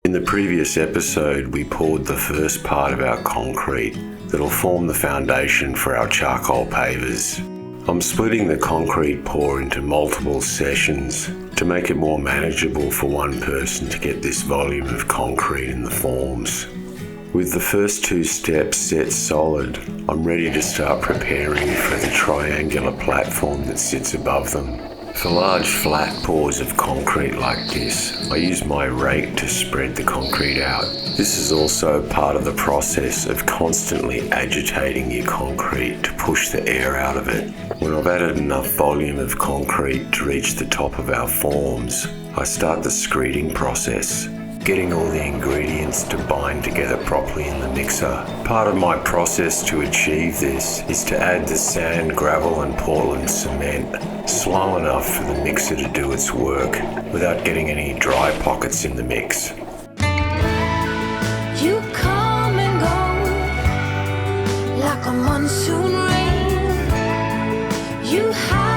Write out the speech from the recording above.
In the previous episode, we poured the first part of our concrete that'll form the foundation for our charcoal pavers. I'm splitting the concrete pour into multiple sessions to make it more manageable for one person to get this volume of concrete in the forms. With the first two steps set solid, I'm ready to start preparing for the triangular platform that sits above them. For large flat pours of concrete like this, I use my rake to spread the concrete out. This is also part of the process of constantly agitating your concrete to push the air out of it. When I've added enough volume of concrete to reach the top of our forms, I start the screeding process, getting all the ingredients to bind together properly in the mixer. Part of my process to achieve this is to add the sand, gravel and Portland cement slow enough for the mixer to do its work without getting any dry pockets in the mix. You come and go like a monsoon rain. You have